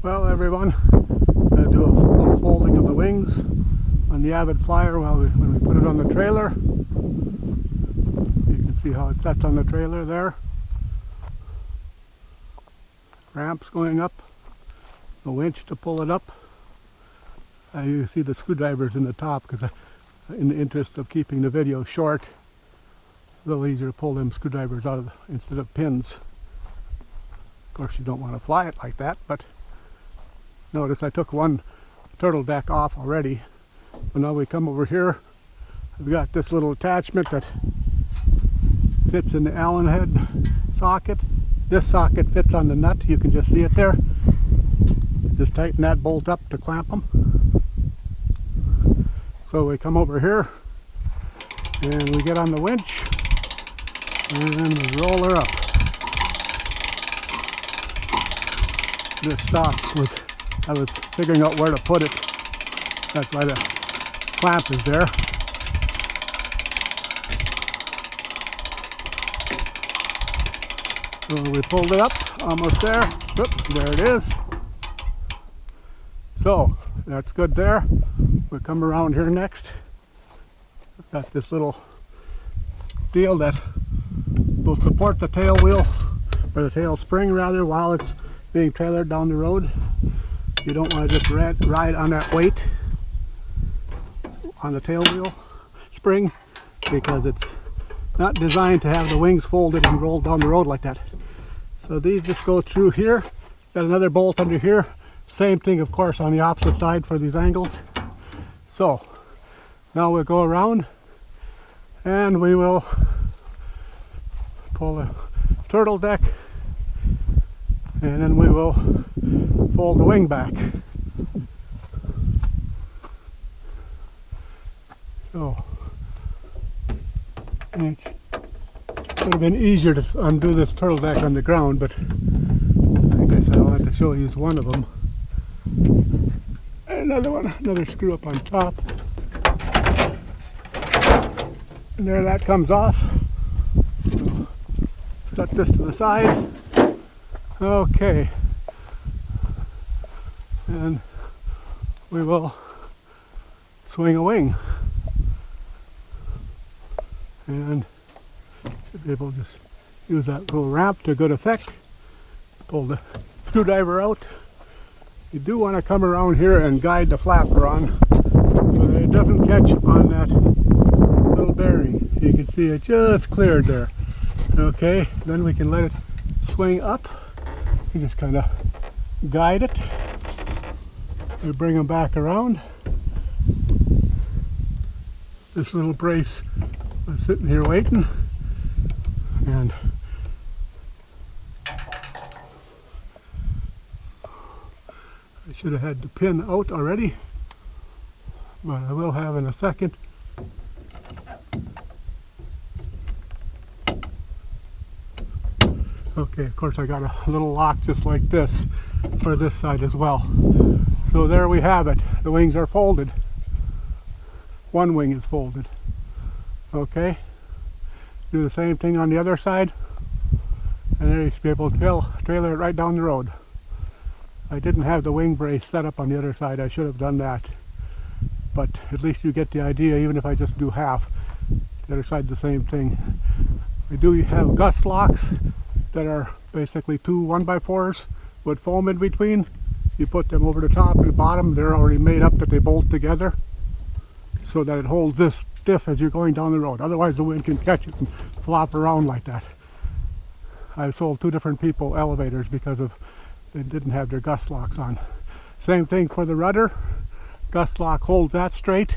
Well, everyone, I'm going to do a little folding of the wings on the Avid Flyer when we put it on the trailer. You can see how it sets on the trailer there. Ramps going up, a winch to pull it up. You see the screwdrivers in the top because in the interest of keeping the video short, it's a little easier to pull them screwdrivers out of instead of pins. Of course, you don't want to fly it like that, but notice I took one turtle deck off already. But now we come over here. I've got this little attachment that fits in the Allen head socket. This socket fits on the nut. You can just see it there. Just tighten that bolt up to clamp them. So we come over here and we get on the winch and we roll her up. This stops with, I was figuring out where to put it. That's why the clamp is there. So we pulled it up, almost there. Oop, there it is. So that's good there. We come around here next. I've got this little deal that will support the tail wheel, or the tail spring rather, while it's being trailered down the road. You don't want to just ride on that weight on the tail wheel spring, because it's not designed to have the wings folded and rolled down the road like that. So these just go through here. Got another bolt under here. Same thing, of course, on the opposite side for these angles. So now we'll go around and we will pull the turtle deck, and then we will fold the wing back. So it would have been easier to undo this turtle deck on the ground, but I guess I'll have to show you one of them. Another one, another screw up on top. And there that comes off. So set this to the side. Okay. And we will swing a wing. And should be able to just use that little ramp to good effect. Pull the screwdriver out. You do want to come around here and guide the flapper on so that it doesn't catch on that little bearing. You can see it just cleared there. Okay, then we can let it swing up. You just kind of guide it. We bring them back around. This little brace was sitting here waiting, and I should have had the pin out already, but I will have in a second. Okay, of course I got a little lock just like this for this side as well. So there we have it. The wings are folded. One wing is folded. Okay, do the same thing on the other side, and there you should be able to trailer it right down the road. I didn't have the wing brace set up on the other side. I should have done that, but at least you get the idea. Even if I just do half, the other side the same thing. We do have gust locks that are basically two 1x4s with foam in between. You put them over the top and the bottom. They're already made up that they bolt together so that it holds this stiff as you're going down the road. Otherwise the wind can catch it and flop around like that. I've sold two different people elevators because of they didn't have their gust locks on. Same thing for the rudder. Gust lock holds that straight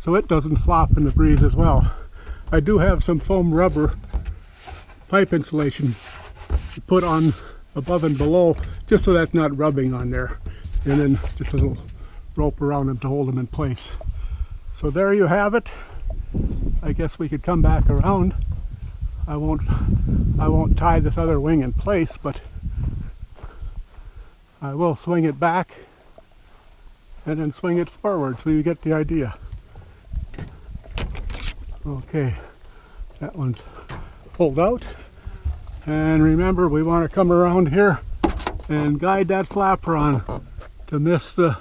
so it doesn't flop in the breeze as well. I do have some foam rubber pipe insulation to put on above and below, just so that's not rubbing on there, and then just a little rope around them to hold them in place. So there you have it. I guess we could come back around. I won't tie this other wing in place, but I will swing it back and then swing it forward so you get the idea. Okay, that one's pulled out. And remember, we want to come around here and guide that flapper on to miss the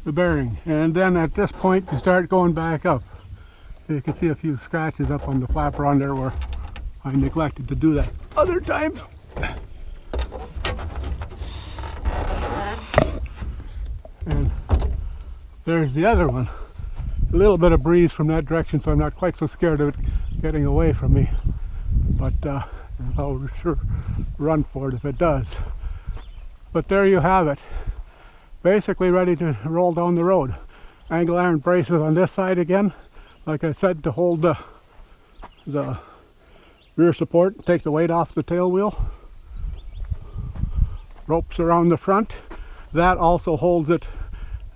bearing. And then at this point you start going back up. You can see a few scratches up on the flapper on there where I neglected to do that other times. And there's the other one. A little bit of breeze from that direction, so I'm not quite so scared of it getting away from me. But I'll sure run for it if it does. But there you have it. Basically ready to roll down the road. Angle iron braces on this side again. Like I said, to hold the rear support, take the weight off the tail wheel. Ropes around the front. That also holds it.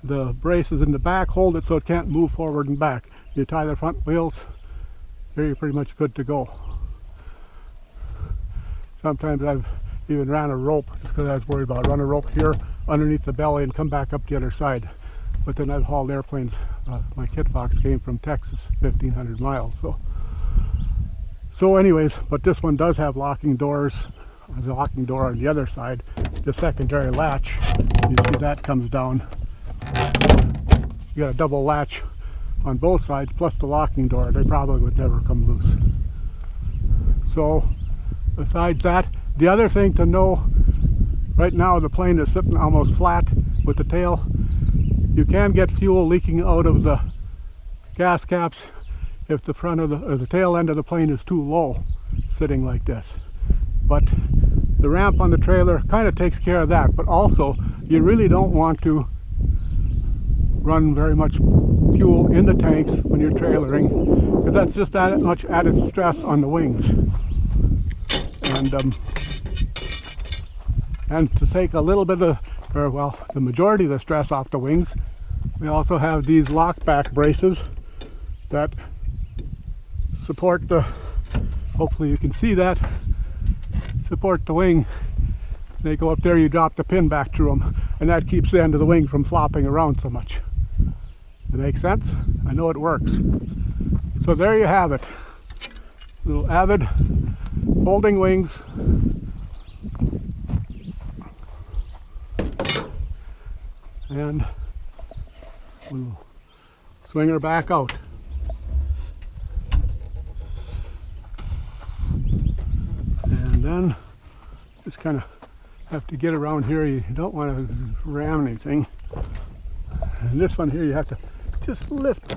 The braces in the back hold it so it can't move forward and back. You tie the front wheels, there you're pretty much good to go. Sometimes I've even ran a rope just because I was worried about running a rope here underneath the belly and come back up the other side. But then I've hauled airplanes. My Kit Fox came from Texas, 1,500 miles. So anyways, but this one does have locking doors. There's a locking door on the other side. The secondary latch, you see that comes down. You got a double latch on both sides plus the locking door. They probably would never come loose. So besides that, the other thing to know, right now the plane is sitting almost flat with the tail. You can get fuel leaking out of the gas caps if the front of the tail end of the plane is too low, sitting like this. But the ramp on the trailer kind of takes care of that. But also, you really don't want to run very much fuel in the tanks when you're trailering, because that's just that much added stress on the wings. And to take a little bit of, or well, the majority of the stress off the wings, we also have these lockback braces that support the, hopefully you can see that, support the wing. They go up there, you drop the pin back through them, and that keeps the end of the wing from flopping around so much. It makes sense? I know it works. So there you have it. Little Avid folding wings. And we'll swing her back out. And then just kind of have to get around here. You don't want to ram anything. And this one here you have to just lift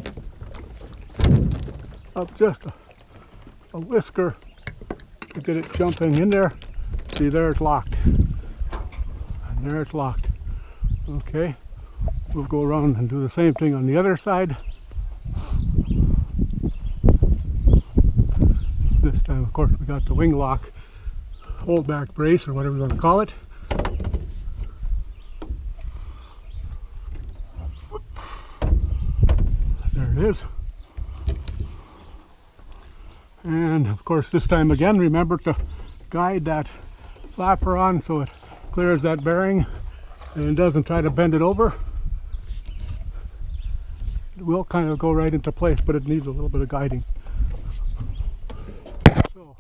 up just a whisker to get it jumping in there. See, there it's locked. And there it's locked. Okay, we'll go around and do the same thing on the other side. This time, of course, we got the wing lock hold back brace, or whatever you want to call it. There it is. And of course, this time again, remember to guide that flapper on so it clears that bearing and doesn't try to bend it over. It will kind of go right into place, but it needs a little bit of guiding. So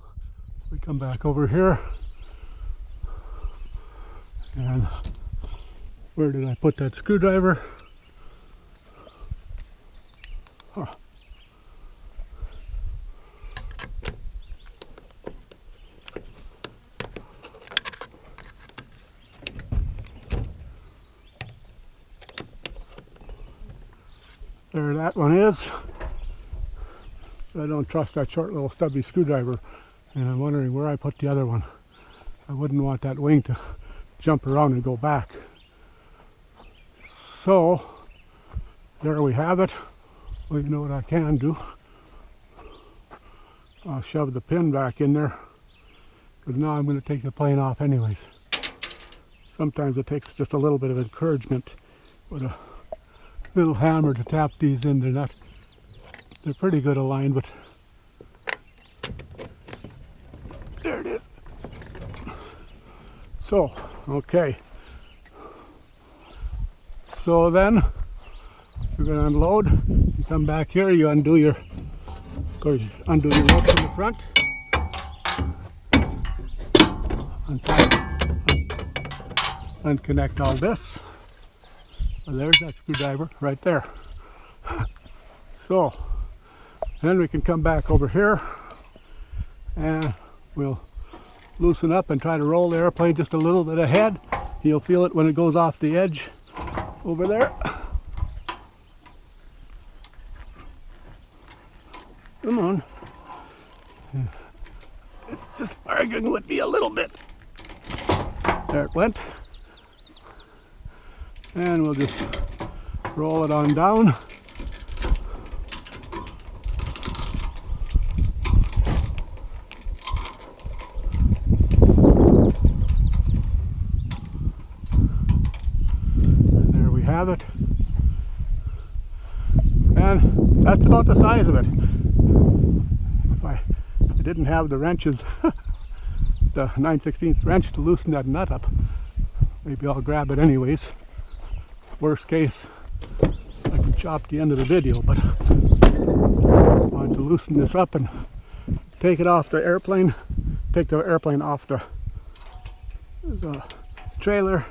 we come back over here, and where did I put that screwdriver? Huh. There that one is. But I don't trust that short little stubby screwdriver, and I'm wondering where I put the other one. I wouldn't want that wing to jump around and go back. So there we have it. Well, you know what I can do? I'll shove the pin back in there, because now I'm going to take the plane off anyways. Sometimes it takes just a little bit of encouragement with a little hammer to tap these in. They're pretty good aligned, but there it is. So, okay. So then you're going to unload. You come back here, you undo your, of course, undo your ropes in the front. unconnect all this. And there's that screwdriver right there. So then we can come back over here and we'll loosen up and try to roll the airplane just a little bit ahead. You'll feel it when it goes off the edge over there. Come on. It's just arguing with me a little bit. There it went. And we'll just roll it on down. There we have it. And that's about the size of it. If I didn't have the wrenches, the 9/16 wrench to loosen that nut up, maybe I'll grab it anyways. Worst case, I can chop the end of the video, but I wanted to loosen this up and take it off the airplane, take the airplane off the trailer.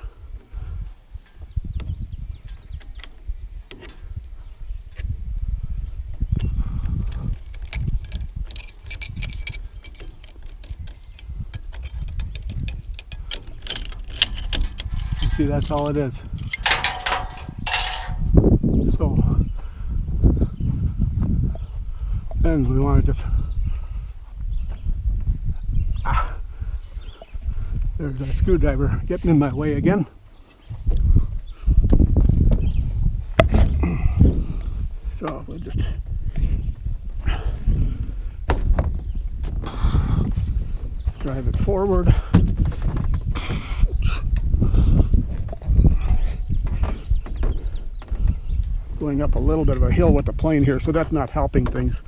You see, that's all it is. So then we want to just there's that screwdriver getting in my way again. So we'll just drive it forward. Going up a little bit of a hill with the plane here, so that's not helping things.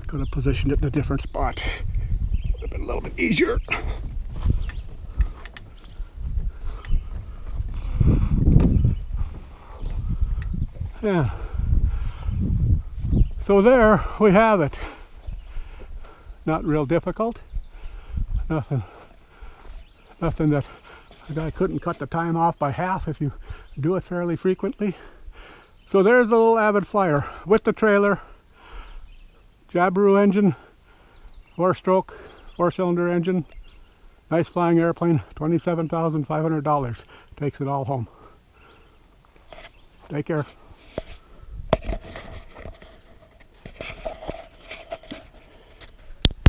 Could have positioned it in a different spot. Would have been a little bit easier. Yeah. So there we have it. Not real difficult. Nothing that the guy couldn't cut the time off by half if you do it fairly frequently. So there's the little Avid Flyer with the trailer, Jabiru engine, 4-stroke, 4-cylinder engine, nice flying airplane, $27,500. Takes it all home. Take care.